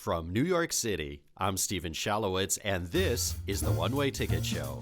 From New York City, I'm Stephen Shalowitz, and this is the One Way Ticket Show.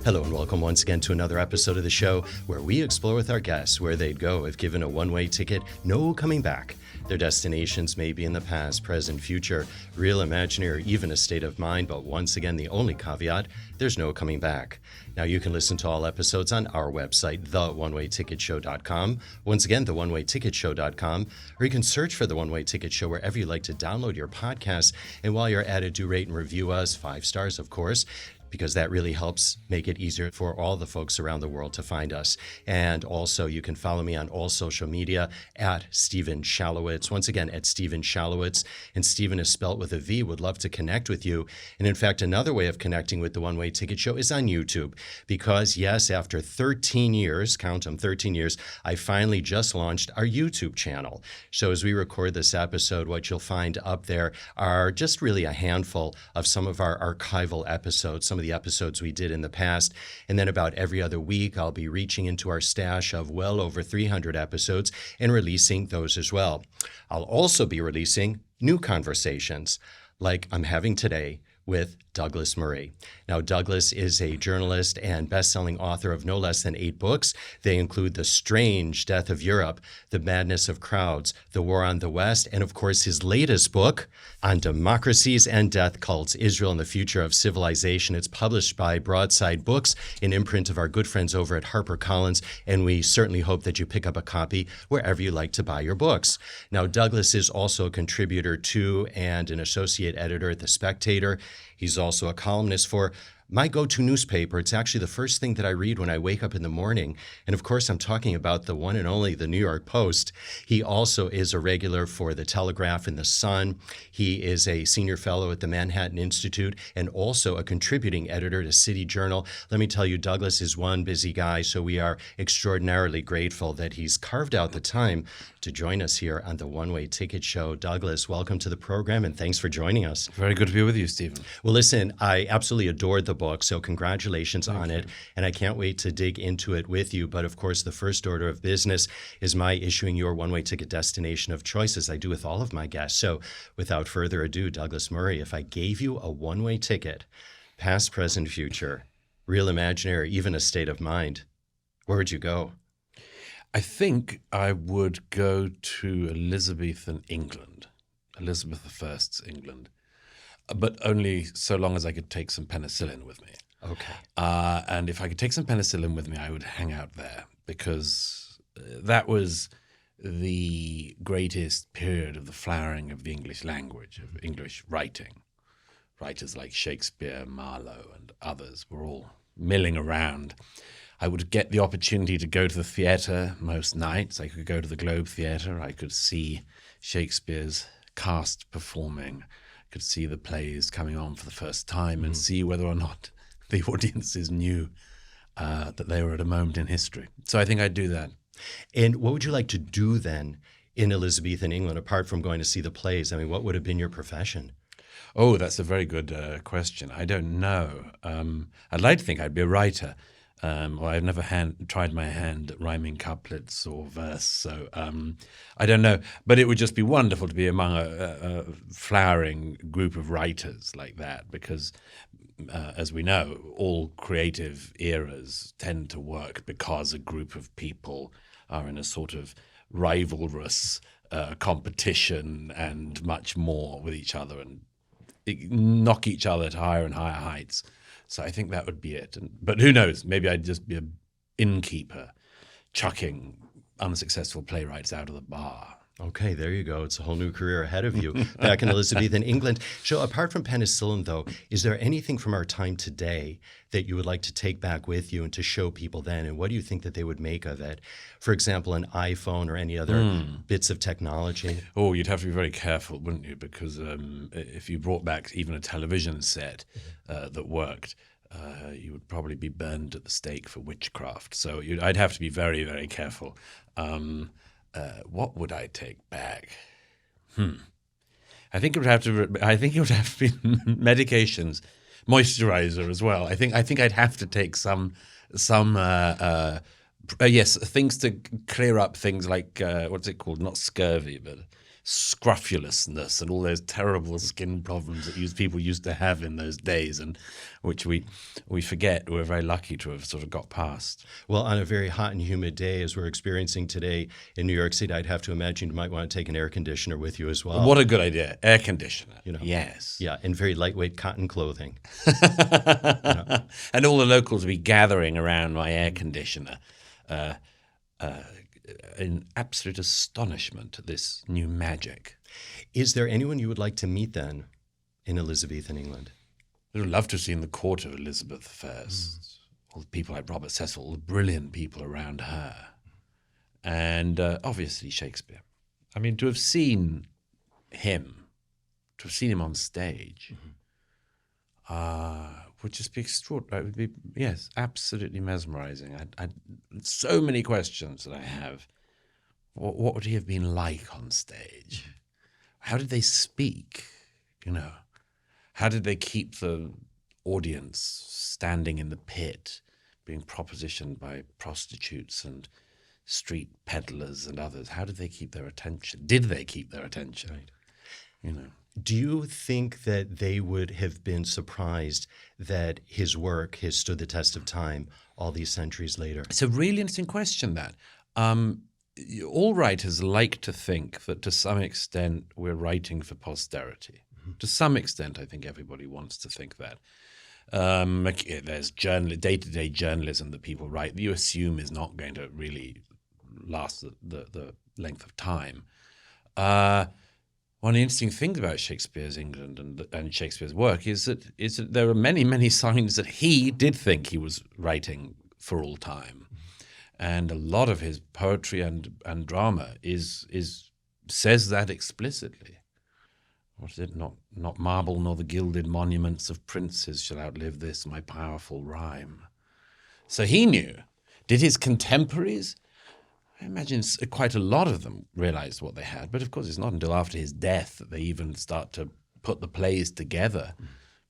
Hello and welcome once again to another episode of the show where we explore with our guests where they'd go if given a one-way ticket, no coming back. Their destinations may be in the past, present, future, real, imaginary, or even a state of mind, but once again, the only caveat, there's no coming back. Now, you can listen to all episodes on our website, theonewayticketshow.com. Once again, theonewayticketshow.com, or you can search for The One Way Ticket Show wherever you like to download your podcasts. And while you're at it, do rate and review us, 5 stars, of course, because that really helps make it easier for all the folks around the world to find us. And also, you can follow me on all social media at Stephen Shalowitz. Once again, at Stephen Shalowitz. And Stephen is spelt with a V. Would love to connect with you. And in fact, another way of connecting with the One Way Ticket Show is on YouTube. Because yes, after 13 years, count them, 13 years, I finally just launched our YouTube channel. So as we record this episode, what you'll find up there are just really a handful of some of our archival episodes, some of the episodes we did in the past. And then about every other week, I'll be reaching into our stash of well over 300 episodes and releasing those as well. I'll also be releasing new conversations like I'm having today with Douglas Murray. Now, Douglas is a journalist and best-selling author of no less than 8 books. They include The Strange Death of Europe, The Madness of Crowds, The War on the West, and of course his latest book on Democracies and Death Cults, Israel and the Future of Civilization. It's published by Broadside Books, an imprint of our good friends over at HarperCollins, and we certainly hope that you pick up a copy wherever you like to buy your books. Now, Douglas is also a contributor to and an associate editor at The Spectator. He's also a columnist for my go-to newspaper. It's actually the first thing that I read when I wake up in the morning. And of course, I'm talking about the one and only the New York Post. He also is a regular for the Telegraph and the Sun. He is a senior fellow at the Manhattan Institute and also a contributing editor to City Journal. Let me tell you, Douglas is one busy guy, so we are extraordinarily grateful that he's carved out the time to join us here on the One Way Ticket Show. Douglas, welcome to the program and thanks for joining us. Very good to be with you, Stephen. Well, listen, I absolutely adored the book, so congratulations on it. And I can't wait to dig into it with you. But of course, the first order of business is my issuing your one-way ticket destination of choice, as I do with all of my guests. So without further ado, Douglas Murray, if I gave you a one-way ticket, past, present, future, real, imaginary, even a state of mind, where would you go? I think I would go to Elizabethan England, Elizabeth I's England, but only so long as I could take some penicillin with me. Okay. And if I could take some penicillin with me, I would hang out there because that was the greatest period of the flowering of the English language, of English writing. Writers like Shakespeare, Marlowe, and others were all milling around. I would get the opportunity to go to the theatre most nights. I could go to the Globe Theatre. I could see Shakespeare's cast performing. I could see the plays coming on for the first time and see whether or not the audiences knew that they were at a moment in history. So I think I'd do that. And what would you like to do then in Elizabethan England, apart from going to see the plays? I mean, what would have been your profession? Oh, that's a very good question. I don't know. I'd like to think I'd be a writer. Well, I've never tried my hand at rhyming couplets or verse, so I don't know. But it would just be wonderful to be among a flowering group of writers like that, because as we know, all creative eras tend to work because a group of people are in a sort of rivalrous competition and much more with each other and knock each other to higher and higher heights. So I think that would be it. But who knows? Maybe I'd just be an innkeeper chucking unsuccessful playwrights out of the bar. Okay, there you go. It's a whole new career ahead of you back in Elizabethan England. So apart from penicillin, though, is there anything from our time today that you would like to take back with you and to show people then? And what do you think that they would make of it? For example, an iPhone or any other bits of technology? Oh, you'd have to be very careful, wouldn't you? Because if you brought back even a television set that worked, you would probably be burned at the stake for witchcraft. So I'd have to be very, very careful. What would I take back? I think it would have to. I think it would have to be medications, moisturizer as well. I think I'd have to take some Yes, things to clear up things like, what's it called? Not scurvy, but scrofulousness and all those terrible skin problems that people used to have in those days, and which we forget we're very lucky to have sort of got past. Well, on a very hot and humid day, as we're experiencing today in New York City, I'd have to imagine you might want to take an air conditioner with you as well. What a good idea. Air conditioner. Yes. Yeah, and very lightweight cotton clothing. And all the locals will be gathering around my air conditioner in absolute astonishment at this new magic. Is there anyone you would like to meet then in Elizabethan England? I would love to have seen the court of Elizabeth I. All the people like Robert Cecil, all the brilliant people around her. And obviously Shakespeare. I mean, to have seen him on stage would just be extraordinary. It would be, yes, absolutely mesmerizing. So many questions that I have. What would he have been like on stage? How did they speak? How did they keep the audience standing in the pit, being propositioned by prostitutes and street peddlers and others? How did they keep their attention? Did they keep their attention? Right. Do you think that they would have been surprised that his work has stood the test of time all these centuries later? It's a really interesting question, that. All writers like to think that to some extent we're writing for posterity. To some extent, I think everybody wants to think that. There's day-to-day journalism that people write that you assume is not going to really last the length of time. One of the interesting things about Shakespeare's England and Shakespeare's work is that there are many, many signs that he did think he was writing for all time. And a lot of his poetry and drama says that explicitly. What is it? Not marble nor the gilded monuments of princes shall outlive this, my powerful rhyme. So he knew. Did his contemporaries? I imagine quite a lot of them realized what they had. But of course, it's not until after his death that they even start to put the plays together,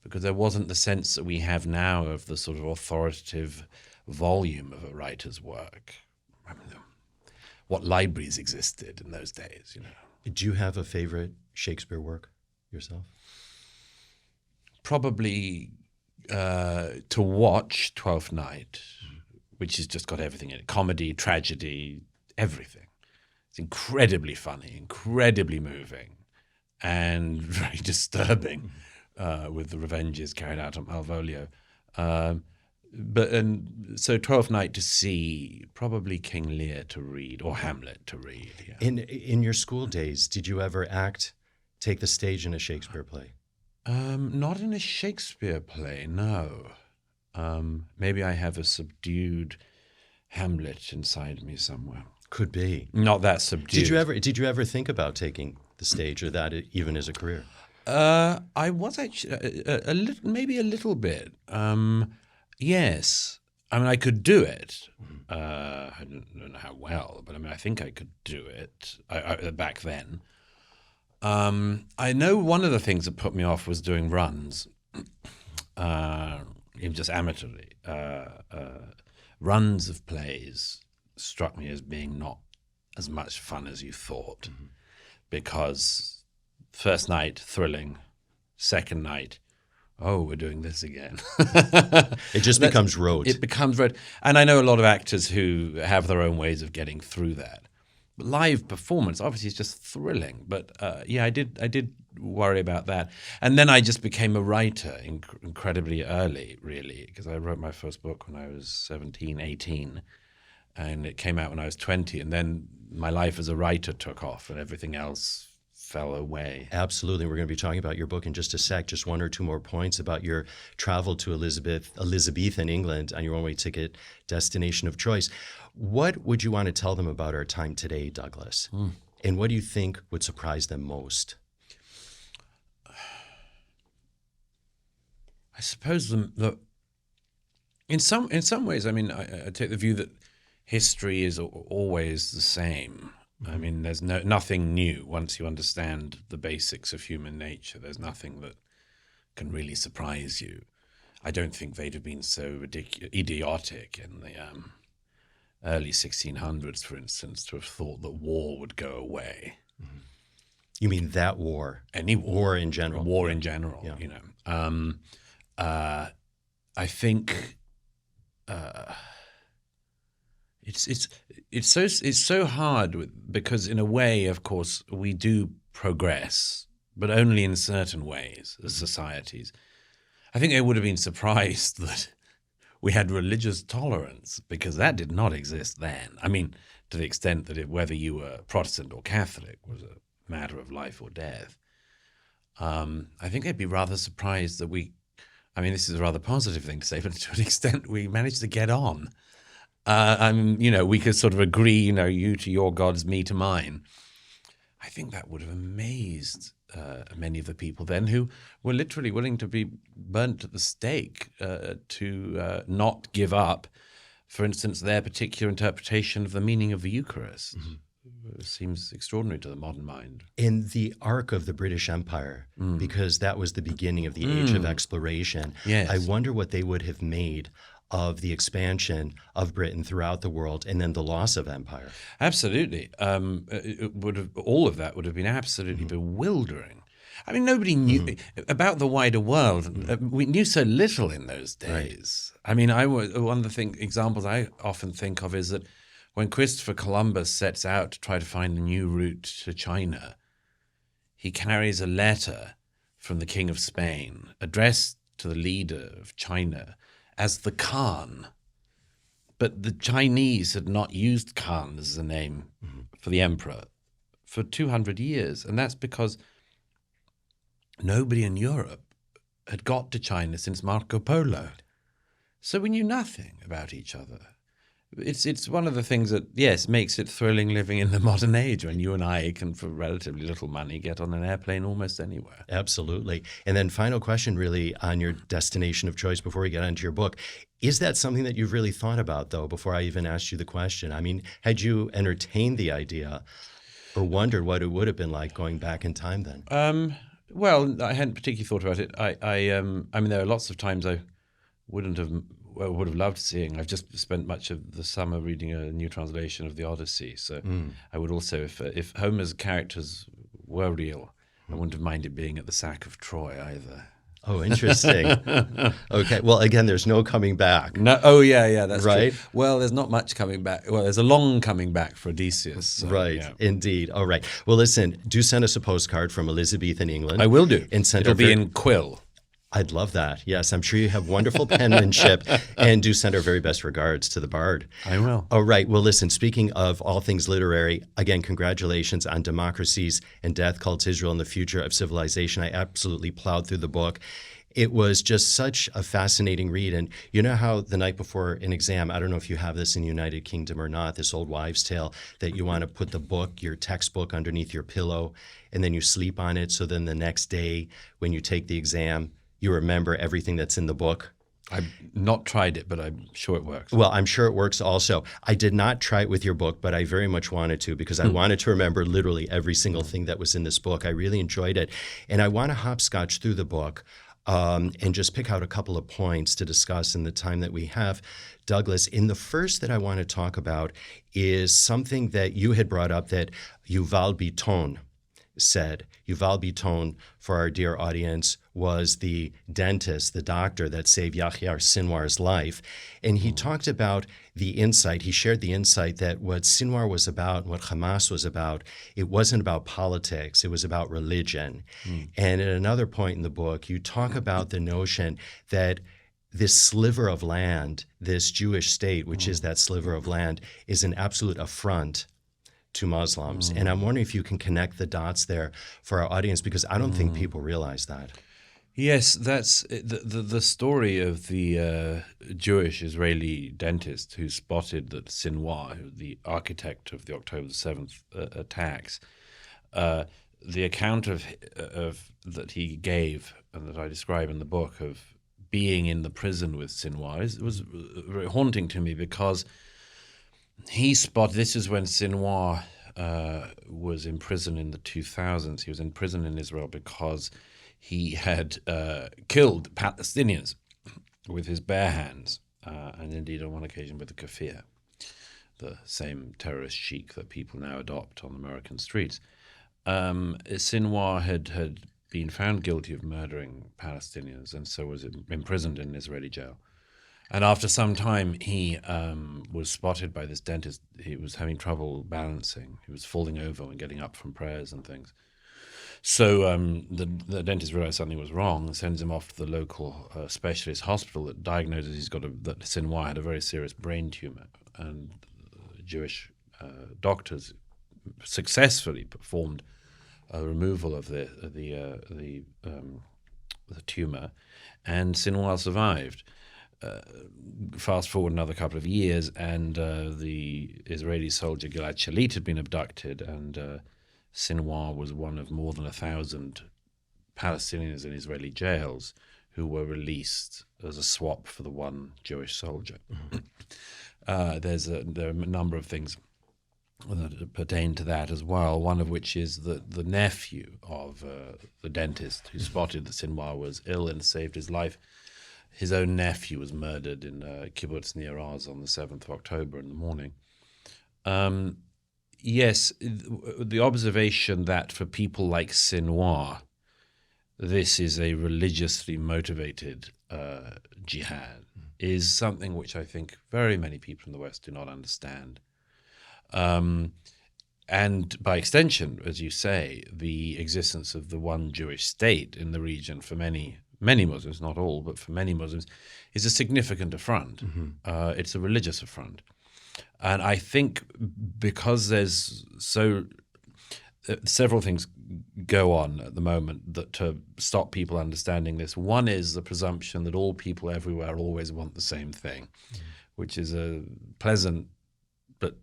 because there wasn't the sense that we have now of the sort of authoritative volume of a writer's work. I mean, what libraries existed in those days, Do you have a favorite Shakespeare work yourself? Probably to watch Twelfth Night, which has just got everything in it. Comedy, tragedy, everything. It's incredibly funny, incredibly moving, and very disturbing with the revenges carried out on Malvolio. So Twelfth Night to see, probably King Lear to read, or Hamlet to read. Yeah. In your school days, did you ever take the stage in a Shakespeare play? Not in a Shakespeare play, no. Maybe I have a subdued Hamlet inside me somewhere. Could be. Not that subdued. Did you ever think about taking the stage, or that even as a career? I was actually maybe a little bit. Yes. I mean, I could do it. I don't know how well, but I mean, I think I could do it back then. I know one of the things that put me off was doing runs, even just amateurly. Runs of plays struck me as being not as much fun as you thought, because first night, thrilling, second night, oh, we're doing this again. It just becomes rote. It becomes rote. And I know a lot of actors who have their own ways of getting through that. But live performance, obviously, is just thrilling. But yeah, I did worry about that. And then I just became a writer incredibly early, really, because I wrote my first book when I was 17, 18. And it came out when I was 20. And then my life as a writer took off, and everything else fell away. Absolutely. We're going to be talking about your book in just a sec. Just one or two more points about your travel to Elizabethan England on your one-way ticket destination of choice. What would you want to tell them about our time today, Douglas? And what do you think would surprise them most? I suppose in some ways, I mean, I take the view that history is always the same. I mean, there's nothing new once you understand the basics of human nature. There's nothing that can really surprise you. I don't think they'd have been so idiotic in early 1600s, for instance, to have thought that war would go away. You mean that war? Any war in general? War in general, Yeah. you know. I think it's so hard because in a way, of course, we do progress, but only in certain ways as societies. I think they would have been surprised that we had religious tolerance because that did not exist then. I mean, to the extent that whether you were Protestant or Catholic was a matter of life or death. I think they'd be rather surprised that this is a rather positive thing to say, but to an extent we managed to get on. We could sort of agree, you to your gods, me to mine. I think that would have amazed many of the people then who were literally willing to be burnt at the stake to not give up, for instance, their particular interpretation of the meaning of the Eucharist. Mm-hmm. It seems extraordinary to the modern mind. In the arc of the British Empire, because that was the beginning of the age of exploration, yes. I wonder what they would have made of the expansion of Britain throughout the world and then the loss of empire. Absolutely. All of that would have been absolutely bewildering. I mean, nobody knew about the wider world. We knew so little in those days. Right. I mean, one of the examples I often think of is that when Christopher Columbus sets out to try to find a new route to China, he carries a letter from the King of Spain addressed to the leader of China as the Khan. But the Chinese had not used Khan as a name for the emperor for 200 years. And that's because nobody in Europe had got to China since Marco Polo. So we knew nothing about each other. It's one of the things that, yes, makes it thrilling living in the modern age when you and I can, for relatively little money, get on an airplane almost anywhere. Absolutely. And then final question really on your destination of choice before we get onto your book. Is that something that you've really thought about, though, before I even asked you the question? I mean, had you entertained the idea or wondered what it would have been like going back in time then? Well, I hadn't particularly thought about it. I mean, there are lots of times I would have loved seeing. I've just spent much of the summer reading a new translation of the Odyssey. So I would also, if Homer's characters were real, I wouldn't have minded being at the sack of Troy either. Oh, interesting. Okay. Well, again, there's no coming back. No. Oh, yeah, that's right. True. Well, there's not much coming back. Well, there's a long coming back for Odysseus. So, right. Yeah. Indeed. All right. Well, listen, do send us a postcard from Elizabethan England. I will do. It'll be in quill. I'd love that. Yes, I'm sure you have wonderful penmanship, and do send our very best regards to the Bard. I will. All right. Well, listen, speaking of all things literary, again, congratulations on Democracies and Death Cults, Israel and the Future of Civilization. I absolutely plowed through the book. It was just such a fascinating read. And you know how the night before an exam, I don't know if you have this in the United Kingdom or not, this old wives' tale, that you want to put the book, your textbook, underneath your pillow, and then you sleep on it. So then the next day when you take the exam, you remember everything that's in the book. I've not tried it, but I'm sure it works. Well, I'm sure it works also. I did not try it with your book, but I very much wanted to because I wanted to remember literally every single thing that was in this book. I really enjoyed it. And I want to hopscotch through the book and just pick out a couple of points to discuss in the time that we have. Douglas, in the first that I want to talk about is something that you had brought up that Yuval Biton said. Yuval Biton, for our dear audience, was the dentist, the doctor that saved Yahya Sinwar's life. And he talked about the insight, he shared the insight that what Sinwar was about, what Hamas was about, it wasn't about politics, it was about religion. And at another point in the book, you talk about the notion that this sliver of land, this Jewish state, which is that sliver of land, is an absolute affront to Muslims. And I'm wondering if you can connect the dots there for our audience, because I don't think people realize that. Yes, that's the story of the Jewish Israeli dentist who spotted that Sinwar, the architect of the October 7th attacks, the account of that he gave and that I describe in the book of being in the prison with Sinwar was very haunting to me, because this is when Sinwar was in prison in the 2000s. He was in prison in Israel because he had killed Palestinians with his bare hands, and indeed on one occasion with a kafir. the same terrorist chic that people now adopt on American streets. Sinwar had been found guilty of murdering Palestinians, and so was imprisoned in an Israeli jail. And after some time, he was spotted by this dentist. He was having trouble balancing. He was falling over when getting up from prayers and things. So the dentist realized something was wrong and sends him off to the local specialist hospital that diagnoses that Sinwar had a very serious brain tumor. And Jewish doctors successfully performed a removal of the tumor, and Sinwar survived. Fast forward another couple of years, and the Israeli soldier Gilad Shalit had been abducted, and Sinwar was one of more than 1,000 Palestinians in Israeli jails who were released as a swap for the one Jewish soldier. Mm-hmm. There are a number of things that pertain to that as well, one of which is that the nephew of the dentist who spotted that Sinwar was ill and saved his life, his own nephew was murdered in kibbutz near Oz on the 7th of October in the morning. Yes, the observation that for people like Sinwar, this is a religiously motivated jihad is something which I think very many people in the West do not understand. And by extension, as you say, the existence of the one Jewish state in the region for many Muslims, not all, but for many Muslims, is a significant affront. Mm-hmm. It's a religious affront. And I think because there's several things go on at the moment that to stop people understanding this. One is the presumption that all people everywhere always want the same thing, which is a pleasant but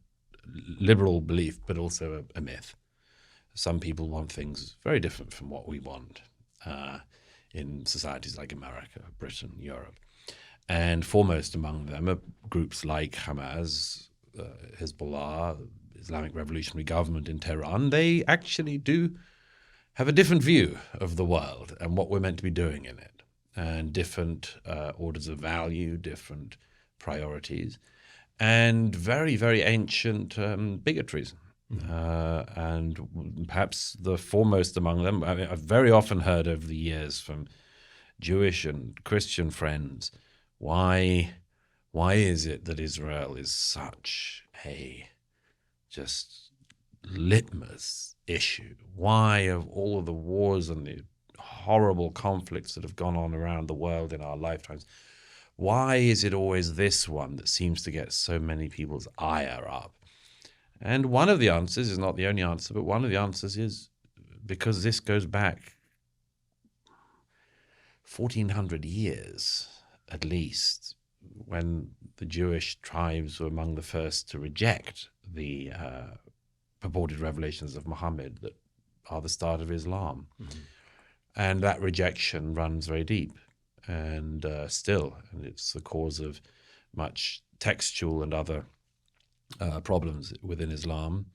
liberal belief, but also a myth. Some people want things very different from what we want in societies like America, Britain, Europe. And foremost among them are groups like Hamas, Hezbollah, Islamic Revolutionary Government in Tehran. They actually do have a different view of the world and what we're meant to be doing in it, and different orders of value, different priorities, and very, very ancient bigotries. Mm-hmm. And perhaps the foremost among them, I've very often heard over the years from Jewish and Christian friends, why is it that Israel is such a just litmus issue? Why, of all of the wars and the horrible conflicts that have gone on around the world in our lifetimes, why is it always this one that seems to get so many people's ire up? And one of the answers is not the only answer, but one of the answers is because this goes back 1,400 years at least, when the Jewish tribes were among the first to reject the purported revelations of Muhammad that are the start of Islam. Mm-hmm. And that rejection runs very deep and and it's the cause of much textual and other problems within Islam,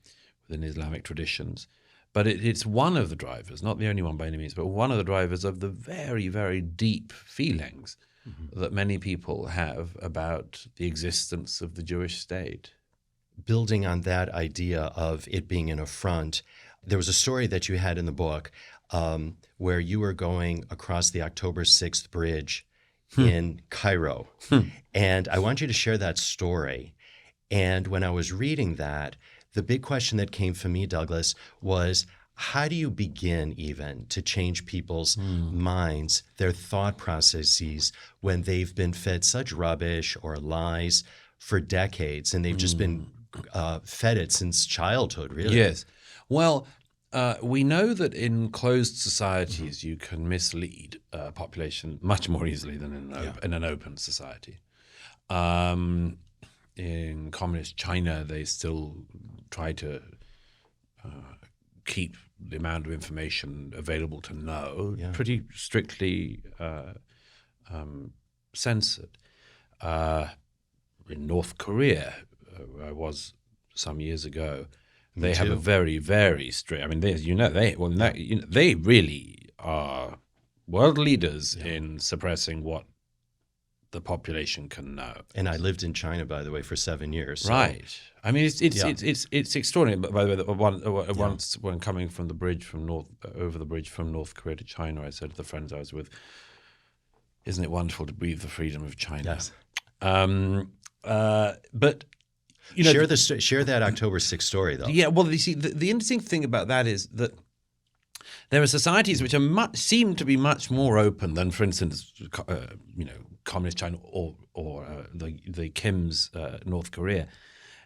within Islamic traditions. But it's one of the drivers, not the only one by any means, but one of the drivers of the very, very deep feelings that many people have about the existence of the Jewish state. Building on that idea of it being an affront, there was a story that you had in the book where you were going across the October 6th bridge in Cairo. And I want you to share that story. And when I was reading that, the big question that came for me, Douglas, was how do you begin even to change people's minds, their thought processes, when they've been fed such rubbish or lies for decades, and they've just been fed it since childhood, really? Yes. Well, we know that in closed societies you can mislead a population much more easily than in an open society. In communist China, they still try to keep the amount of information available to know pretty strictly censored. In North Korea, where I was some years ago, they have a very, very strict. I mean, they really are world leaders in suppressing what the population can know. And I lived in China, by the way, for 7 years. So. Right. I mean, it's extraordinary. But by the way, once when coming from the bridge from over the bridge from North Korea to China, I said to the friends I was with, "Isn't it wonderful to breathe the freedom of China?" Yes. But you know, share that October 6th story, though. Yeah. Well, you see, the interesting thing about that is that there are societies which are seem to be much more open than, for instance, communist China or the Kim's North Korea.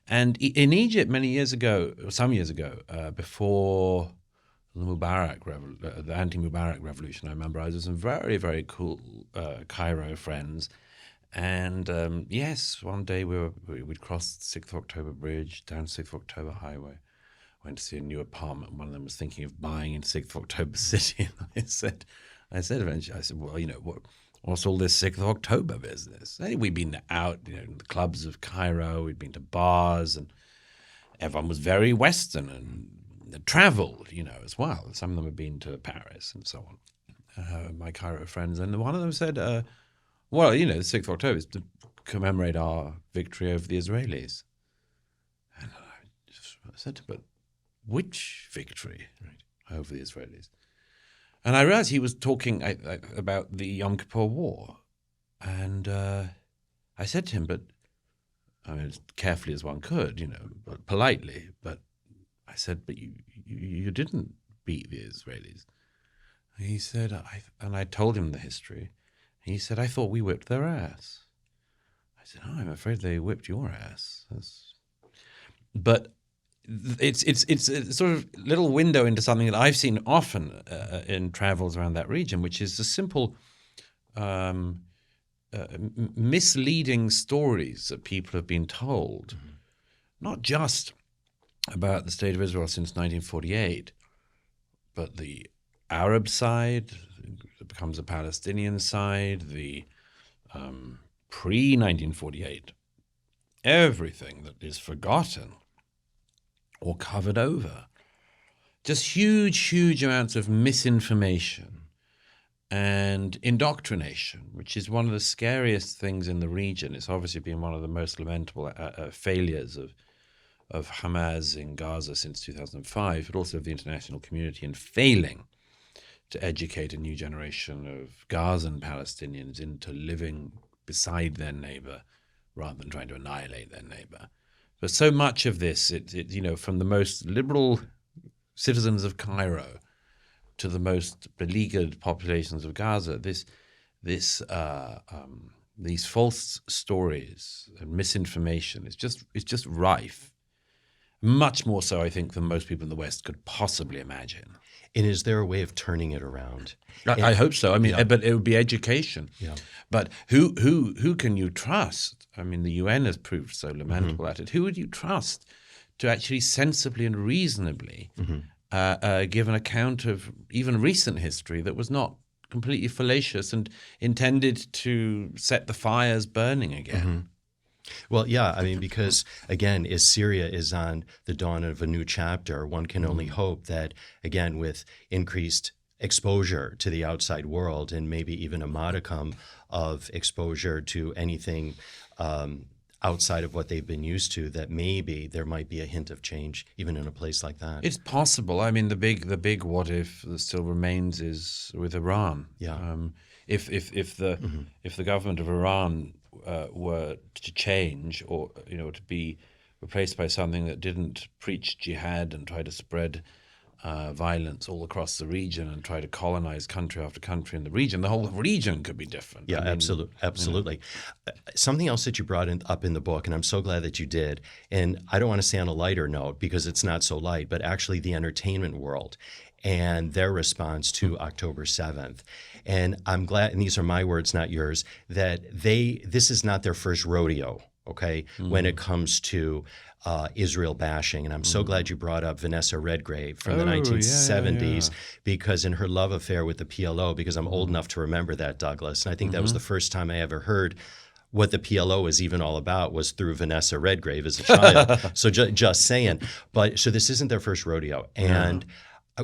And in Egypt, some years ago, before the the anti-Mubarak revolution, I remember I was with some very, very cool Cairo friends. And yes, one day we'd crossed the 6th of October Bridge, down 6th of October Highway, went to see a new apartment. One of them was thinking of buying in 6th of October City. And I said eventually, well, what's all this 6th of October business? Hey, we'd been out, in the clubs of Cairo, we'd been to bars, and everyone was very Western and traveled, as well. Some of them had been to Paris and so on, my Cairo friends. And one of them said, well, the 6th of October is to commemorate our victory over the Israelis. And I said, but which victory over the Israelis? And I realized he was talking about the Yom Kippur War. And I said to him, but I mean, as carefully as one could, but politely, but I said, but you didn't beat the Israelis. And he said, and I told him the history. He said, I thought we whipped their ass. I said, oh, I'm afraid they whipped your ass. But it's a sort of little window into something that I've seen often in travels around that region, which is the simple misleading stories that people have been told, not just about the State of Israel since 1948, but the Arab side, it becomes a Palestinian side, the pre-1948, everything that is forgotten or covered over. Just huge amounts of misinformation and indoctrination, which is one of the scariest things in the region. It's obviously been one of the most lamentable failures of Hamas in Gaza since 2005, but also of the international community in failing to educate a new generation of Gazan Palestinians into living beside their neighbor rather than trying to annihilate their neighbor. But so much of this, from the most liberal citizens of Cairo to the most beleaguered populations of Gaza, these false stories and misinformation is just rife. Much more so, I think, than most people in the West could possibly imagine. And is there a way of turning it around? I hope so. I mean, but it would be education. Yeah. But who can you trust? I mean, the UN has proved so lamentable at it. Who would you trust to actually sensibly and reasonably give an account of even recent history that was not completely fallacious and intended to set the fires burning again? Well, yeah, I mean, because again, as Syria is on the dawn of a new chapter, one can only hope that, again, with increased exposure to the outside world and maybe even a modicum of exposure to anything outside of what they've been used to, that maybe there might be a hint of change even in a place like that. It's possible. I mean, the big what if that still remains is with Iran. Yeah. If the government of Iran were to change, or to be replaced by something that didn't preach jihad and try to spread violence all across the region and try to colonize country after country in the region, the whole region could be different. Yeah, absolutely. Something else that you brought up in the book, and I'm so glad that you did, and I don't want to say on a lighter note because it's not so light, but actually the entertainment world and their response to October 7th. And I'm glad, and these are my words, not yours, that this is not their first rodeo, okay, when it comes to Israel bashing. And I'm so glad you brought up Vanessa Redgrave from the 1970s, because in her love affair with the PLO, because I'm old enough to remember that, Douglas, and I think that was the first time I ever heard what the PLO was even all about was through Vanessa Redgrave as a child. So just saying. But so this isn't their first rodeo. And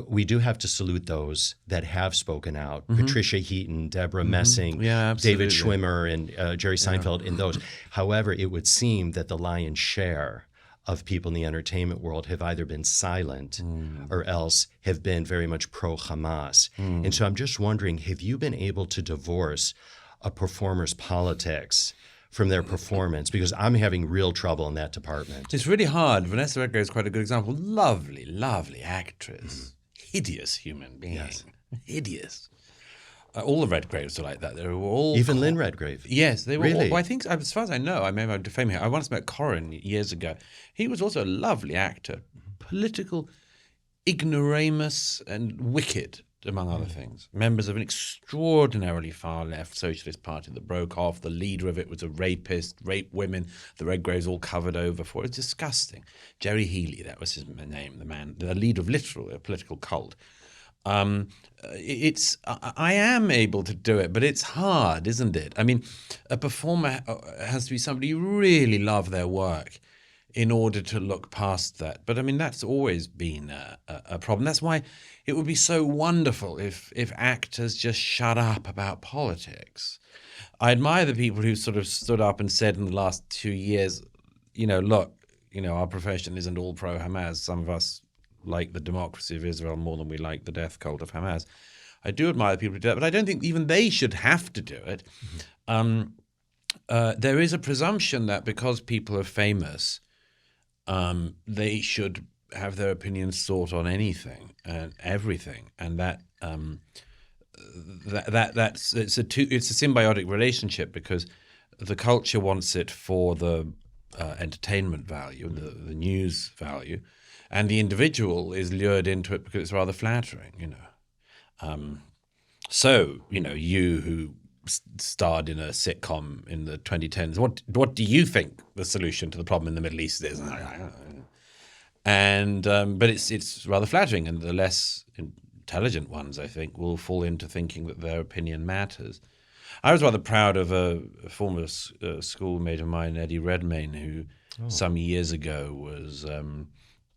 we do have to salute those that have spoken out. Patricia Heaton, Deborah Messing, Yeah, David absolutely. Schwimmer, and Jerry Seinfeld in those. However, it would seem that the lion's share of people in the entertainment world have either been silent or else have been very much pro-Hamas. And so I'm just wondering, have you been able to divorce a performer's politics from their performance? Because I'm having real trouble in that department. It's really hard. Vanessa Redgrave is quite a good example. Lovely, lovely actress. Hideous human being. Yes. Hideous. All the Redgraves are like that. They were all Even Lynn Redgrave. Yes, they were. Really? Well, I think, as far as I know, I may have defamed him. I once met Corin years ago. He was also a lovely actor, political, ignoramus, and wicked, among other things. Members of an extraordinarily far-left socialist party that broke off. The leader of it was a rapist, raped women. The Redgraves all covered over for it. It's disgusting. Jerry Healy, that was his name, the leader of literally a political cult. I am able to do it, but it's hard, isn't it? I mean, a performer has to be somebody who really love their work in order to look past that. But I mean, that's always been a problem. That's why it would be so wonderful if actors just shut up about politics. I admire the people who sort of stood up and said in the last 2 years, look, our profession isn't all pro-Hamas. Some of us like the democracy of Israel more than we like the death cult of Hamas. I do admire the people who do that, but I don't think even they should have to do it. There is a presumption that because people are famous, they should have their opinions thought on anything and everything, and it's a symbiotic relationship, because the culture wants it for the entertainment value and the news value, and the individual is lured into it because it's rather flattering, So, you who starred in a sitcom in the 2010s, what do you think the solution to the problem in the Middle East is? And but it's rather flattering, and the less intelligent ones, I think, will fall into thinking that their opinion matters. I was rather proud of a former schoolmate of mine, Eddie Redmayne, who some years ago was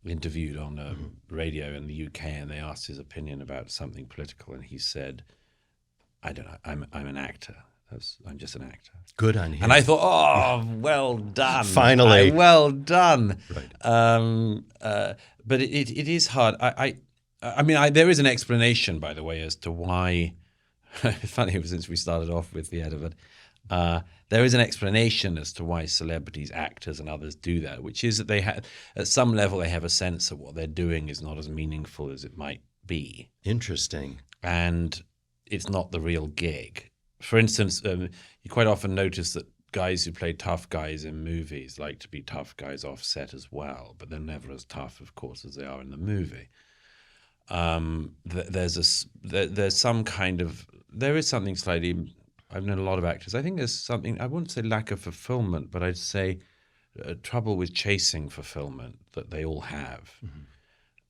interviewed on radio in the UK, and they asked his opinion about something political, and he said, "I don't know. I'm an actor. I'm just an actor." Good on him. And I thought, oh, well done. Finally. Well done. Right. But it is hard. I mean, there is an explanation, by the way, as to why. It's funny, since we started off with the Edward, there is an explanation as to why celebrities, actors, and others do that, which is that they have, at some level, they have a sense that what they're doing is not as meaningful as it might be. Interesting. And it's not the real gig. For instance, you quite often notice that guys who play tough guys in movies like to be tough guys off set as well, but they're never as tough, of course, as they are in the movie. There is something slightly. I've known a lot of actors. I think there's something. I wouldn't say lack of fulfillment, but I'd say trouble with chasing fulfillment that they all have,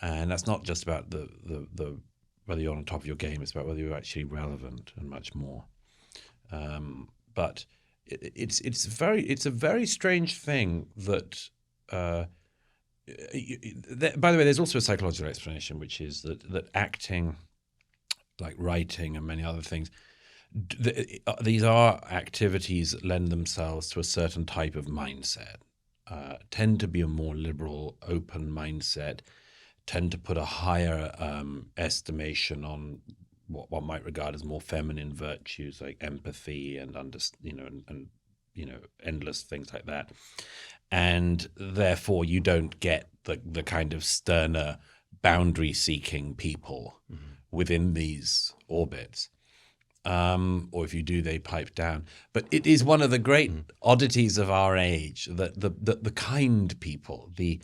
and that's not just about the whether you're on top of your game. It's about whether you're actually relevant and much more. But it's a very strange thing that. By the way, there's also a psychological explanation, which is that acting, like writing and many other things, these are activities that lend themselves to a certain type of mindset, tend to be a more liberal, open mindset, tend to put a higher estimation on what one might regard as more feminine virtues like empathy and endless things like that. And therefore you don't get the kind of sterner, boundary-seeking people within these orbits. Or if you do, they pipe down. But it is one of the great oddities of our age that the kind people, the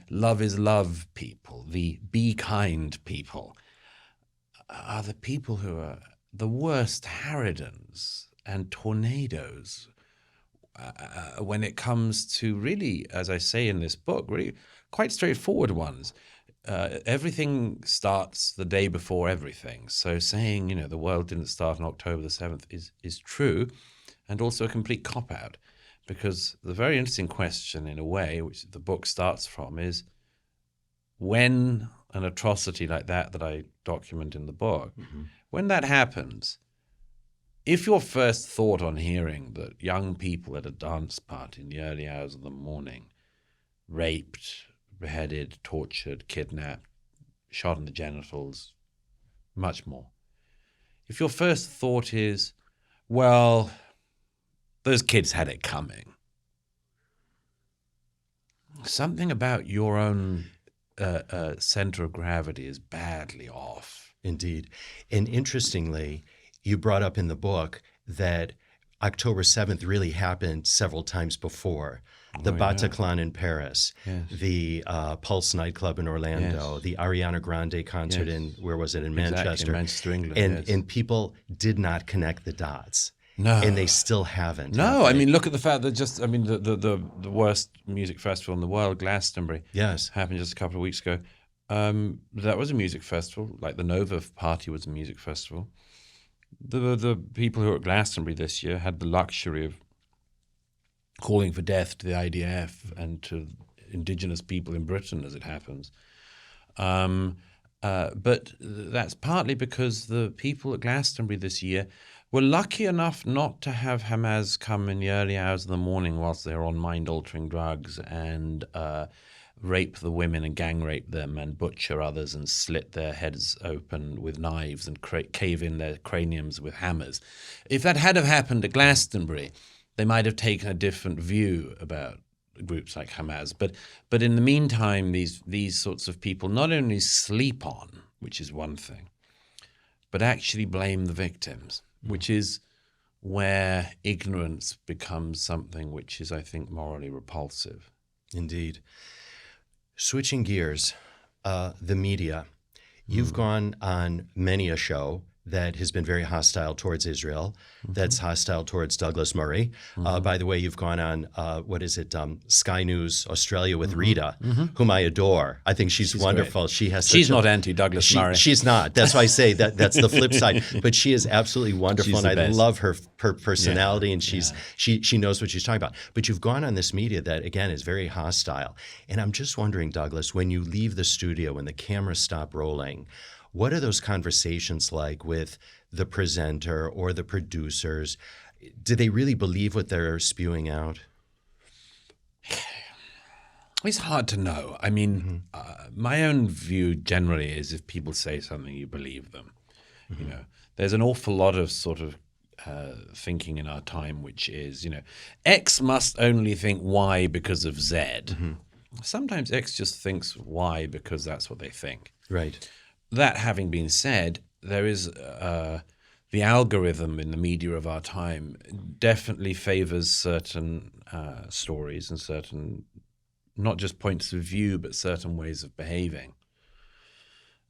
love is love people, the be kind people, are the people who are the worst harridans and tornadoes when it comes to really, as I say in this book, really quite straightforward ones. Everything starts the day before everything. So saying, the world didn't start on October the 7th is true, and also a complete cop-out, because the very interesting question, in a way, which the book starts from, is when an atrocity like that I document in the book, when that happens, if your first thought on hearing that young people at a dance party in the early hours of the morning, raped, beheaded, tortured, kidnapped, shot in the genitals, much more, if your first thought is, well, those kids had it coming, something about your own center of gravity is badly off. Indeed. And interestingly, you brought up in the book that October 7th really happened several times before. The Bataclan in Paris, the Pulse nightclub in Orlando, the Ariana Grande concert in, where was it, in Manchester? In Manchester, England. And people did not connect the dots. No. And they still haven't. No, I mean, look at the fact that the worst music festival in the world, Glastonbury, happened just a couple of weeks ago. That was a music festival, like the Nova Party was a music festival. The people who were at Glastonbury this year had the luxury of calling for death to the IDF and to indigenous people in Britain, as it happens. But that's partly because the people at Glastonbury this year were lucky enough not to have Hamas come in the early hours of the morning whilst they're on mind-altering drugs and rape the women and gang rape them and butcher others and slit their heads open with knives and cave in their craniums with hammers. If that had have happened at Glastonbury, they might have taken a different view about groups like Hamas. But in the meantime, these sorts of people not only sleep on, which is one thing, but actually blame the victims, which is where ignorance becomes something which is, I think, morally repulsive. Indeed. Switching gears, the media. You've gone on many a show that has been very hostile towards Israel, that's hostile towards Douglas Murray. By the way, you've gone on, Sky News Australia with Rita, whom I adore. I think she's wonderful. Great. She's not anti-Douglas Murray. She's not. That's why I say that's the flip side. But she is absolutely wonderful, and I love her personality, and she knows what she's talking about. But you've gone on this media that, again, is very hostile. And I'm just wondering, Douglas, when you leave the studio, when the cameras stop rolling, what are those conversations like with the presenter or the producers? Do they really believe what they're spewing out? It's hard to know. I mean, my own view generally is if people say something, you believe them. You know, there's an awful lot of sort of thinking in our time, which is, X must only think Y because of Z. Sometimes X just thinks Y because that's what they think. Right. That having been said, there is the algorithm in the media of our time definitely favors certain stories and certain, not just points of view, but certain ways of behaving.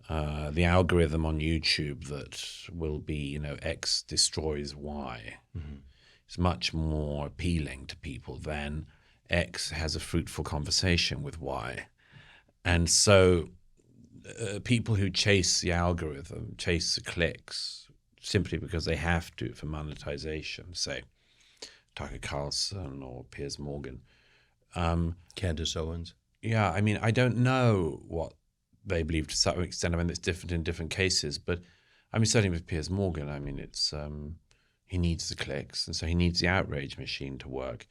The algorithm on YouTube that will be, X destroys Y is much more appealing to people than X has a fruitful conversation with Y. And so people who chase the algorithm, chase the clicks, simply because they have to for monetization, say Tucker Carlson or Piers Morgan. Candace Owens. Yeah, I mean, I don't know what they believe to some extent. I mean, it's different in different cases, but I mean, certainly with Piers Morgan, I mean, it's he needs the clicks, and so he needs the outrage machine to work.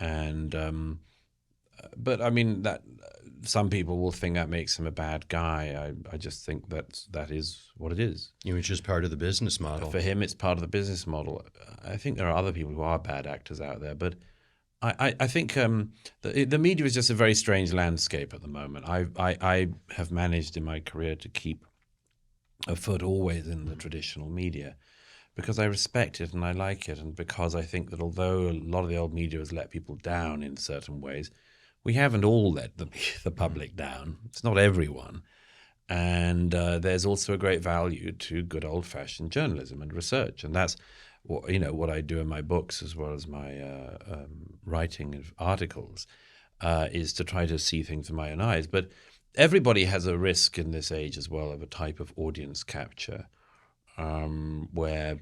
And but I mean, that some people will think that makes him a bad guy. I just think that is what it is. Which is part of the business model. For him, it's part of the business model. I think there are other people who are bad actors out there, but I think the media is just a very strange landscape at the moment. I have managed in my career to keep a foot always in the traditional media because I respect it and I like it, and because I think that although a lot of the old media has let people down in certain ways, we haven't all let the public down. It's not everyone. And there's also a great value to good old-fashioned journalism and research. And that's what I do in my books as well as my writing of articles is to try to see things with my own eyes. But everybody has a risk in this age as well of a type of audience capture where,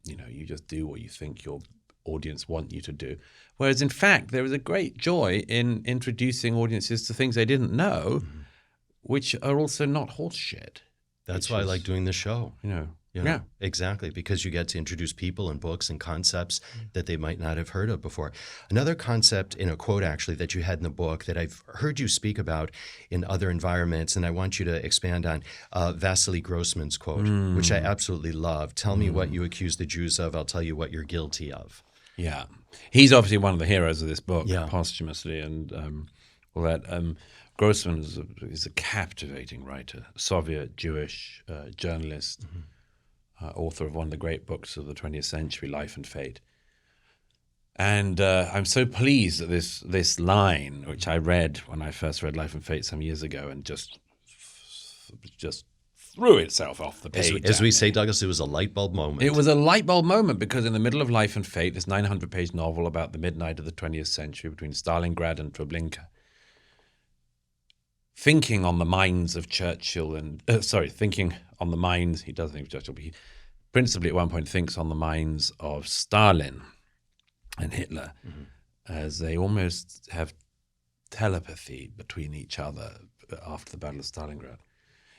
you just do what you think your audience want you to do. Whereas in fact, there is a great joy in introducing audiences to things they didn't know, which are also not horse shit. That's why I like doing this show. Yeah. Exactly, because you get to introduce people and books and concepts that they might not have heard of before. Another concept in a quote, actually, that you had in the book that I've heard you speak about in other environments, and I want you to expand on, Vasily Grossman's quote, which I absolutely love. Tell me what you accuse the Jews of, I'll tell you what you're guilty of. Yeah. He's obviously one of the heroes of this book, Yeah. posthumously, and all that. Grossman is a captivating writer, Soviet Jewish journalist, author of one of the great books of the 20th century, Life and Fate. And I'm so pleased that this line, which I read when I first read Life and Fate some years ago, and just threw itself off the page. As we say, Douglas, it was a light bulb moment. It was a light bulb moment, because in the middle of Life and Fate, this 900-page novel about the midnight of the 20th century between Stalingrad and Treblinka, thinking on the minds of Churchill and thinking on the minds, he doesn't think of Churchill, but he principally at one point thinks on the minds of Stalin and Hitler, as they almost have telepathy between each other after the Battle of Stalingrad.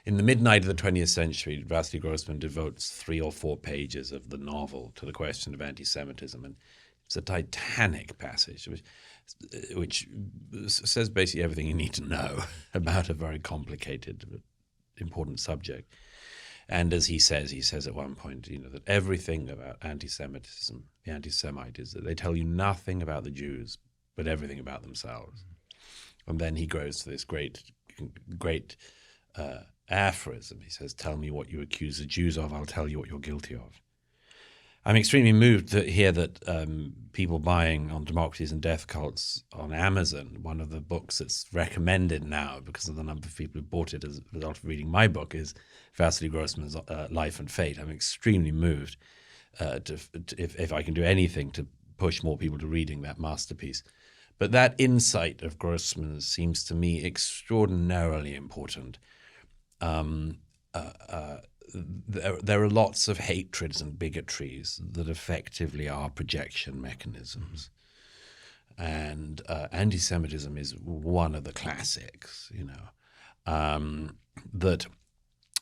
In the midnight of the 20th century, Vasily Grossman devotes 3 or 4 pages of the novel to the question of anti-Semitism, and it's a titanic passage which says basically everything you need to know about a very complicated but important subject. And as he says at one point, that everything about anti-Semitism, the anti-Semite, is that they tell you nothing about the Jews, but everything about themselves. And then he grows to this great aphorism. He says, "Tell me what you accuse the Jews of, I'll tell you what you're guilty of." I'm extremely moved to hear that people buying on Democracies and Death Cults on Amazon, one of the books that's recommended now because of the number of people who bought it as a result of reading my book, is Vasily Grossman's Life and Fate. I'm extremely moved if I can do anything to push more people to reading that masterpiece. But that insight of Grossman's seems to me extraordinarily important. There are lots of hatreds and bigotries that effectively are projection mechanisms. And anti-Semitism is one of the classics, that,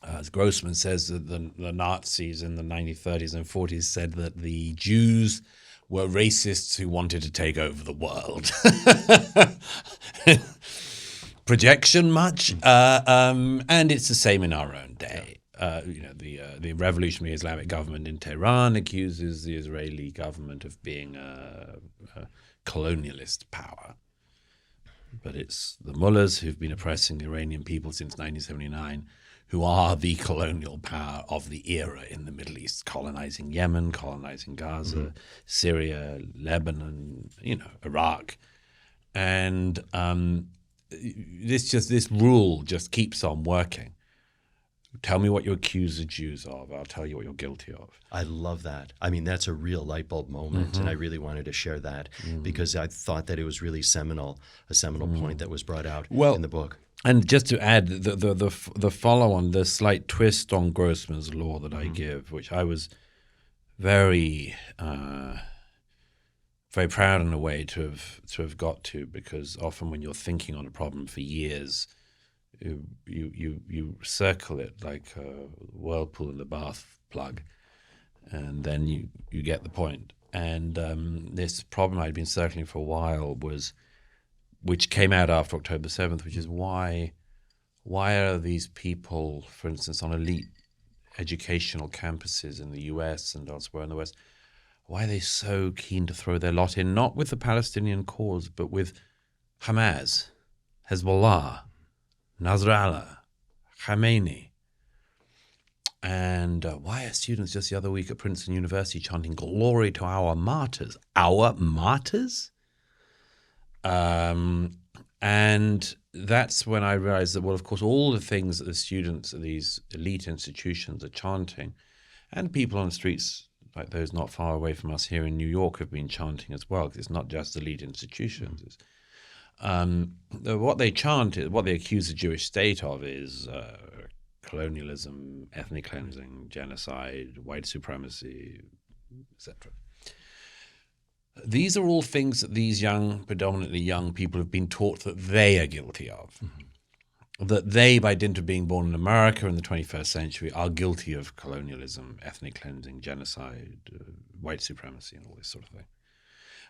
as Grossman says, that the Nazis in the 1930s and 40s said that the Jews were racists who wanted to take over the world. Projection much? And it's the same in our own day. The revolutionary Islamic government in Tehran accuses the Israeli government of being a colonialist power. But it's the mullahs who've been oppressing the Iranian people since 1979 who are the colonial power of the era in the Middle East, colonizing Yemen, colonizing Gaza, Syria, Lebanon, Iraq. And this rule just keeps on working. Tell me what you accuse the Jews of. I'll tell you what you're guilty of. I love that. I mean, that's a real light bulb moment, and I really wanted to share that because I thought that it was really a seminal point that was brought out in the book. And just to add, the follow-on, the slight twist on Grossman's law that I give, which I was very very proud in a way to have got to, because often when you're thinking on a problem for years, you circle it like a whirlpool in the bath plug, and then you get the point. And this problem I'd been circling for a while which came out after October 7th, which is why are these people, for instance, on elite educational campuses in the US and elsewhere in the West, why are they so keen to throw their lot in, not with the Palestinian cause, but with Hamas, Hezbollah, Nasrallah, Khamenei? And why are students just the other week at Princeton University chanting "Glory to our martyrs"? Our martyrs? And that's when I realized that, well, of course, all the things that the students at these elite institutions are chanting, and people on the streets like those not far away from us here in New York have been chanting as well, because it's not just elite institutions. What they chant, what they accuse the Jewish state of is colonialism, ethnic cleansing, genocide, white supremacy, etc. These are all things that these predominantly young people have been taught that they are guilty of. that they, by dint of being born in America in the 21st century, are guilty of colonialism, ethnic cleansing, genocide, white supremacy, and all this sort of thing.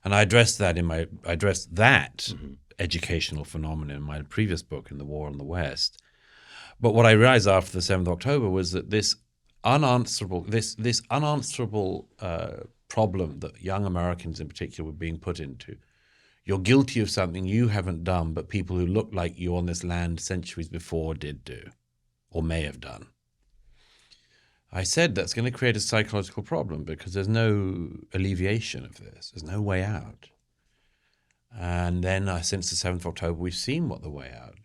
And I addressed that educational phenomenon in my previous book, in The War on the West. But what I realized after the 7th of October was that this unanswerable problem that young Americans in particular were being put into. You're guilty of something you haven't done, but people who look like you on this land centuries before did do, or may have done. I said that's going to create a psychological problem because there's no alleviation of this. There's no way out. And then since the 7th of October, we've seen what the way out.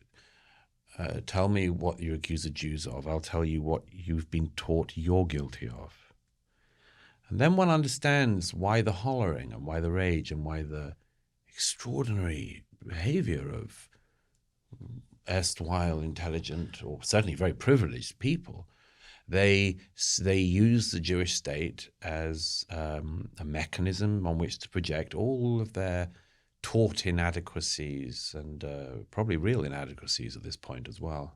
Tell me what you accuse the Jews of. I'll tell you what you've been taught you're guilty of. And then one understands why the hollering and why the rage and why the extraordinary behavior of erstwhile intelligent, or certainly very privileged people. They use the Jewish state as a mechanism on which to project all of their taught inadequacies and probably real inadequacies at this point as well.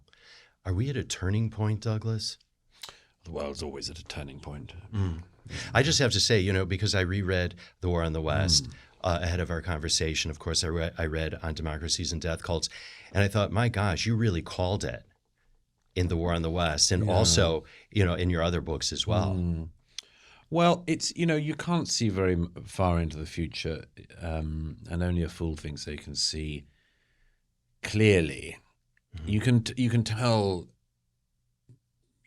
Are we at a turning point, Douglas? The world's always at a turning point. I just have to say, because I reread The War on the West ahead of our conversation. Of course, I read on Democracies and Death Cults, and I thought, my gosh, you really called it in The War on the West, and also, in your other books as well. Well, it's, you can't see very far into the future, and only a fool thinks they can see clearly. You can tell.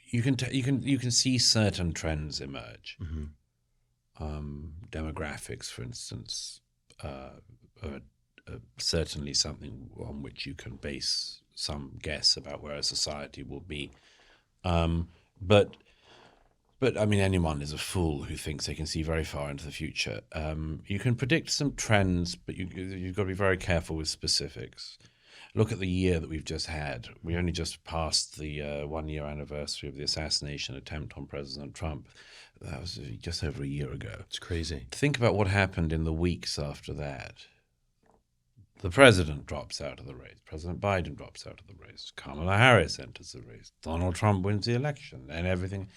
You can see certain trends emerge. Demographics, for instance, are certainly something on which you can base some guess about where a society will be. But I mean, anyone is a fool who thinks they can see very far into the future. You can predict some trends, but you've got to be very careful with specifics. Look at the year that we've just had. We only just passed the 1-year anniversary of the assassination attempt on President Trump. That was just over a year ago. It's crazy. Think about what happened in the weeks after that. The president drops out of the race. President Biden drops out of the race. Kamala Harris enters the race. Donald Trump wins the election, and everything.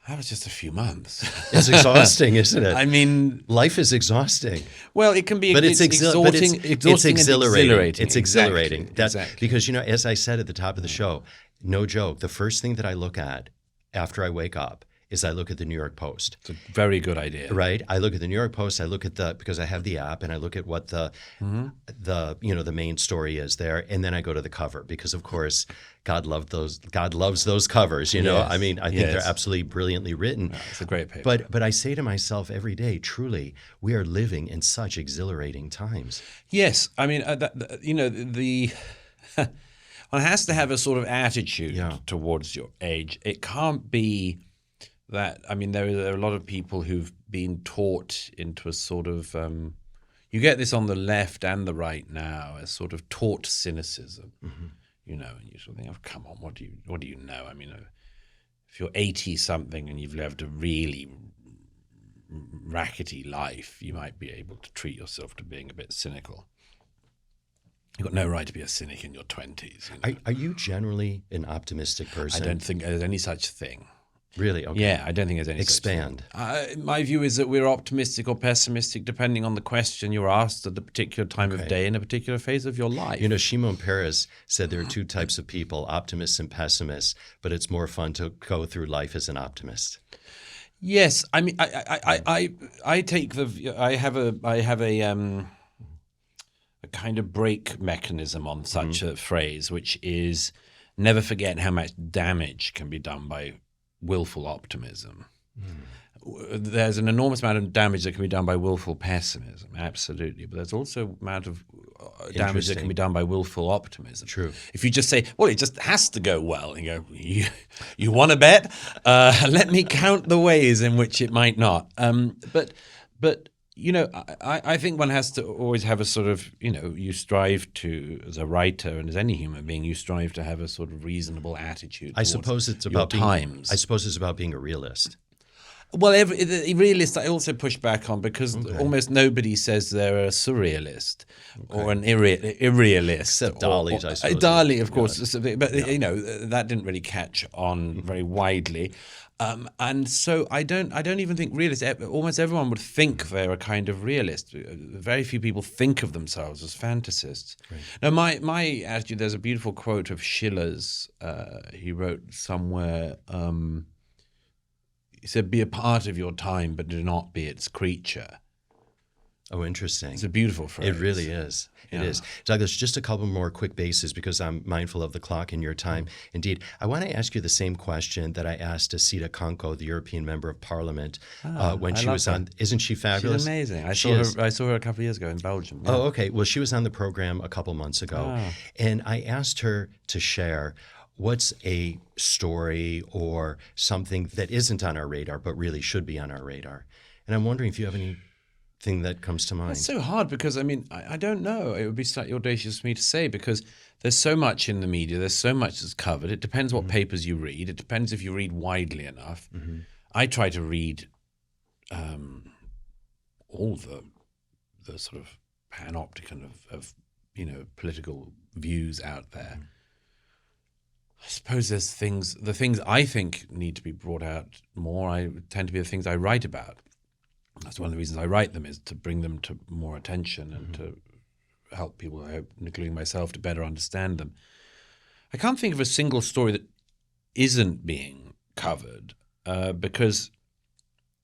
That was just a few months. It's exhausting, isn't it? I mean, life is exhausting. Well, it can be, but it's exhausting. It's exhilarating. It's exhilarating. Exactly. Because, as I said at the top of the show, no joke, the first thing that I look at after I wake up is I look at the New York Post. It's a very good idea. Right? I look at the New York Post, I look at because I have the app, and I look at what the main story is there, and then I go to the cover because, of course, God loves those covers, Yes. I mean, I think they're absolutely brilliantly written. No, it's a great paper. But I say to myself every day, truly, we are living in such exhilarating times. Yes. I mean, one has to have a sort of attitude towards your age. It can't be that, I mean, there are a lot of people who've been taught into a sort of, you get this on the left and the right now, a sort of taught cynicism, and you sort of think, oh, come on, what do you know? I mean, if you're 80-something and you've lived a really rackety life, you might be able to treat yourself to being a bit cynical. You've got no right to be a cynic in your 20s. Are you generally an optimistic person? I don't think there's any such thing. Really? Okay. Yeah, I don't think there's any Expand. such thing. My view is that we're optimistic or pessimistic depending on the question you're asked at a particular time of day in a particular phase of your life. Shimon Peres said there are two types of people, optimists and pessimists, but it's more fun to go through life as an optimist. Yes, I mean, I have a kind of brake mechanism on such a phrase, which is never forget how much damage can be done by willful optimism. There's an enormous amount of damage that can be done by willful pessimism, absolutely. But there's also an amount of damage that can be done by willful optimism. True. If you just say, well, it just has to go well, and you go, you want to bet? Let me count the ways in which it might not. But I think one has to always have a sort of, you strive to, as a writer and as any human being, you strive to have a sort of reasonable attitude. I suppose it's about being a realist. Well, the realist I also push back on because almost nobody says they're a surrealist or an irrealist. Except Dali, I suppose. Dali, of course, but you know that didn't really catch on very widely, and so I don't even think realist. Almost everyone would think they're a kind of realist. Very few people think of themselves as fantasists. Right. Now, my attitude. There's a beautiful quote of Schiller's. He wrote somewhere. He said, "Be a part of your time, but do not be its creature." Oh, interesting. It's a beautiful phrase. It really is. It is. Douglas, just a couple more quick bases because I'm mindful of the clock and your time. Indeed. I want to ask you the same question that I asked Asita Kanko, the European Member of Parliament, when she was on. Isn't she fabulous? She's amazing. I saw her a couple of years ago in Belgium. Yeah. Oh, okay. Well, she was on the program a couple months ago. And I asked her to share what's a story or something that isn't on our radar but really should be on our radar. And I'm wondering if you have anything that comes to mind. It's so hard because, I mean, I don't know. It would be slightly audacious for me to say because there's so much in the media. There's so much that's covered. It depends what papers you read. It depends if you read widely enough. I try to read all the sort of panopticon of political views out there. I suppose there's the things I think need to be brought out more. I tend to be the things I write about. That's one of the reasons I write them, is to bring them to more attention and to help people, I hope, including myself, to better understand them. I can't think of a single story that isn't being covered because...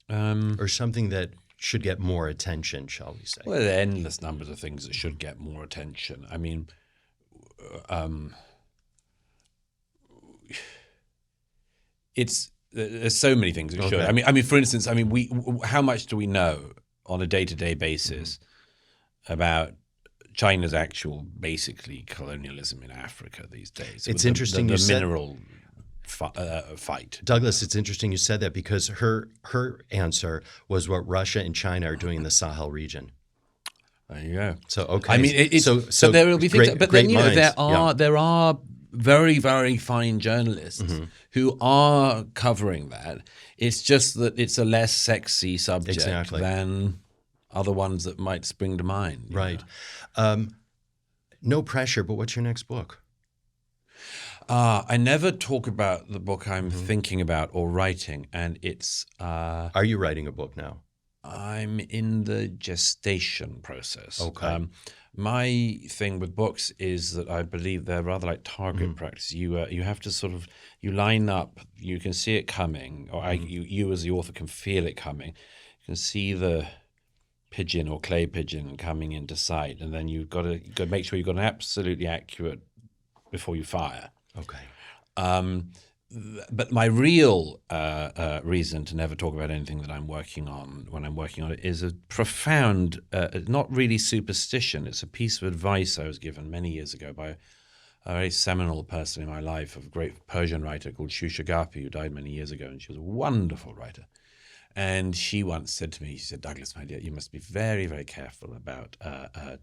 or something that should get more attention, shall we say. Well, there are endless numbers of things that should get more attention. I mean... there's so many things that should. I mean, for instance, how much do we know on a day-to-day basis about China's actual, basically, colonialism in Africa these days? It's interesting the mineral fight. Douglas, it's interesting you said that because her answer was what Russia and China are doing in the Sahel region. There you go. So okay, I mean, so there will be things, but then there are very, very fine journalists who are covering that. It's just that it's a less sexy subject than other ones that might spring to mind. Right. No pressure, but what's your next book? I never talk about the book I'm thinking about or writing, and it's... Are you writing a book now? I'm in the gestation process. Okay. My thing with books is that I believe they're rather like target practice. You have to sort of, you line up, you can see it coming, or you as the author can feel it coming. You can see the pigeon or clay pigeon coming into sight, and then you've got to make sure you've got an absolutely accurate before you fire. Okay. But my real reason to never talk about anything that I'm working on when I'm working on it is a profound, not really superstition. It's a piece of advice I was given many years ago by a very seminal person in my life, a great Persian writer called Shushagapi, who died many years ago, and she was a wonderful writer. And she once said to me, she said, "Douglas, my dear, you must be very, very careful about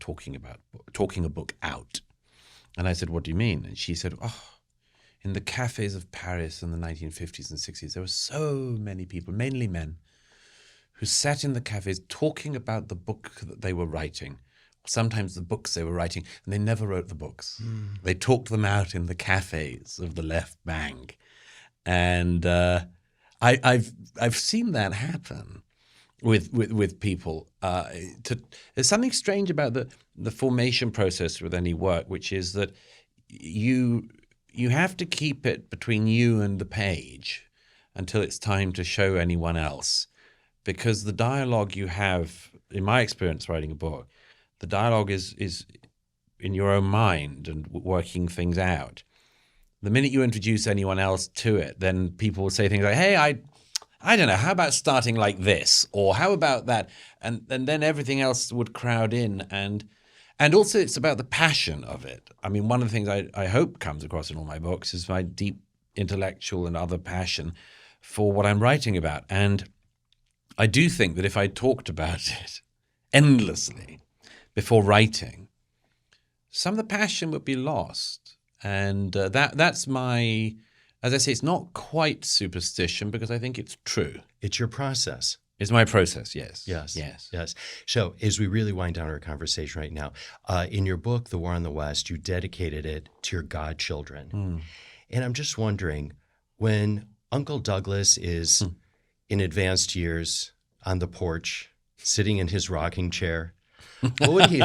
talking a book out." And I said, "What do you mean?" And she said, in the cafes of Paris in the 1950s and 60s, there were so many people, mainly men, who sat in the cafes talking about the book that they were writing, sometimes the books they were writing, and they never wrote the books. They talked them out in the cafes of the left bank. And I've seen that happen with people. There's something strange about the formation process with any work, which is that you have to keep it between you and the page until it's time to show anyone else. Because the dialogue you have, in my experience writing a book, the dialogue is in your own mind and working things out. The minute you introduce anyone else to it, then people will say things like, "Hey, I don't know, how about starting like this?" Or "How about that?" And then everything else would crowd in. And also it's about the passion of it. I mean, one of the things I hope comes across in all my books is my deep intellectual and other passion for what I'm writing about. And I do think that if I talked about it endlessly before writing, some of the passion would be lost. And that's my As I say, it's not quite superstition because I think it's true. It's your process. It's my process, yes. Yes. Yes. Yes. So as we really wind down our conversation right now, in your book, The War on the West, you dedicated it to your godchildren. And I'm just wondering, when Uncle Douglas is in advanced years on the porch, sitting in his rocking chair, what would he,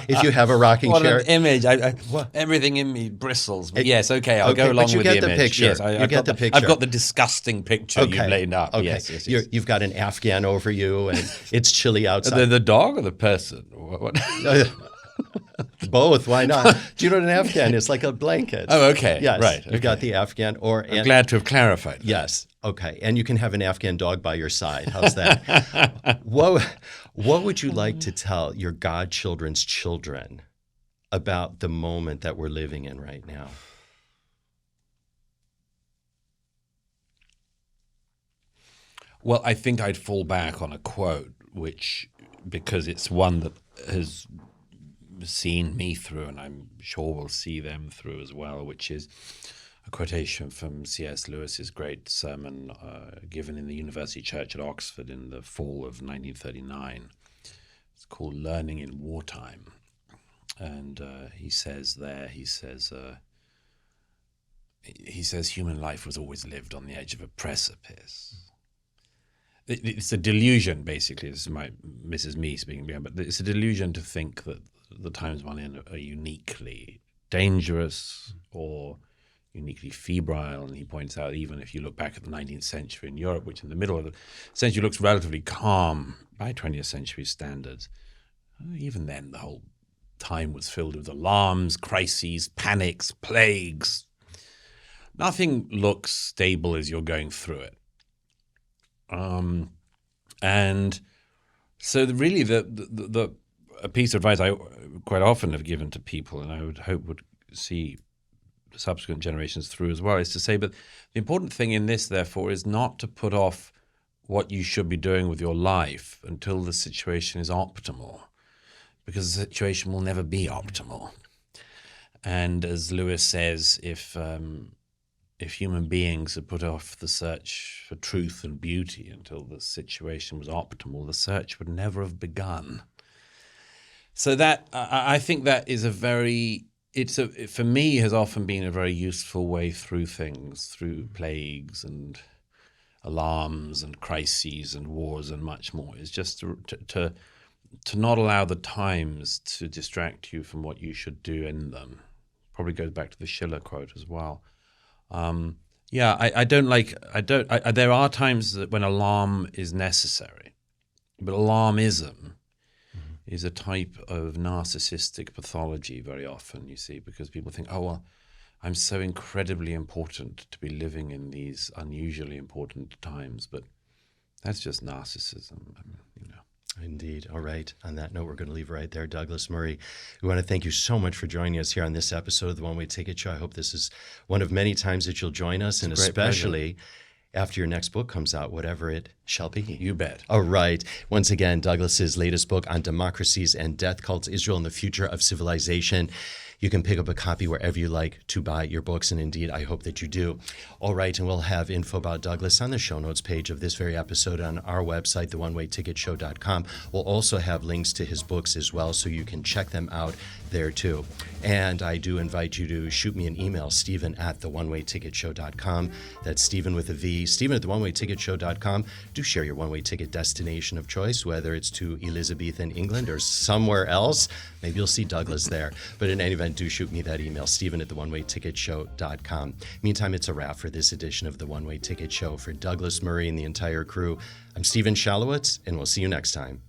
if you have a rocking chair? What an image. Everything in me bristles. But yes, okay, I'll go along but you with get the the image. picture. Yes, You get the picture. I've got the disgusting picture you've laid up. Okay. Yes. You've got an Afghan over you, and it's chilly outside. The dog or the person? What? Both. Why not? Do you know what an Afghan is? Like a blanket. Oh, okay. Yes. Right. You've got the Afghan. I'm glad to have clarified. Yes. Okay. And you can have an Afghan dog by your side. How's that? What would you like to tell your godchildren's children about the moment that we're living in right now? Well, I think I'd fall back on a quote, because it's one that has seen me through, and I'm sure will see them through as well, which is a quotation from C.S. Lewis's great sermon given in the University Church at Oxford in the fall of 1939. It's called Learning in Wartime. And he says human life was always lived on the edge of a precipice. It's a delusion, basically. This is me speaking, but it's a delusion to think that the times we're in are uniquely dangerous or uniquely febrile. And he points out, even if you look back at the 19th century in Europe, which in the middle of the century looks relatively calm by 20th century standards, even then the whole time was filled with alarms, crises, panics, plagues. Nothing looks stable as you're going through it. And so really the a piece of advice I quite often have given to people, and I would hope would see subsequent generations through as well, is to say, but the important thing in this, therefore, is not to put off what you should be doing with your life until the situation is optimal, because the situation will never be optimal. And as Lewis says, if human beings had put off the search for truth and beauty until the situation was optimal, the search would never have begun. So that, I think that is for me, has often been a very useful way through things, through plagues and alarms and crises and wars and much more, is just to not allow the times to distract you from what you should do in them. Probably goes back to the Schiller quote as well. There are times when alarm is necessary, but alarmism is a type of narcissistic pathology very often, you see, because people think, oh, well, I'm so incredibly important to be living in these unusually important times, but that's just narcissism, Indeed. All right. On that note, we're going to leave right there. Douglas Murray, we want to thank you so much for joining us here on this episode of the One Way Ticket Show. I hope this is one of many times that you'll join us, and especially after your next book comes out, whatever it shall be. You bet. All right. Once again, Douglas's latest book on Democracies and Death Cults, Israel and the Future of Civilization. You can pick up a copy wherever you like to buy your books, and indeed, I hope that you do. All right, and we'll have info about Douglas on the show notes page of this very episode on our website, theonewayticketshow.com. We'll also have links to his books as well, so you can check them out there too. And I do invite you to shoot me an email, Stephen@theonewayticketshow.com. That's Stephen with a V, Stephen@theonewayticketshow.com. Do share your one-way ticket destination of choice, whether it's to Elizabethan England or somewhere else. Maybe you'll see Douglas there. But in any event, do shoot me that email, Stephen@theonewayticketshow.com. Meantime, it's a wrap for this edition of the One Way Ticket Show. For Douglas Murray and the entire crew, I'm Stephen Shalowitz, and we'll see you next time.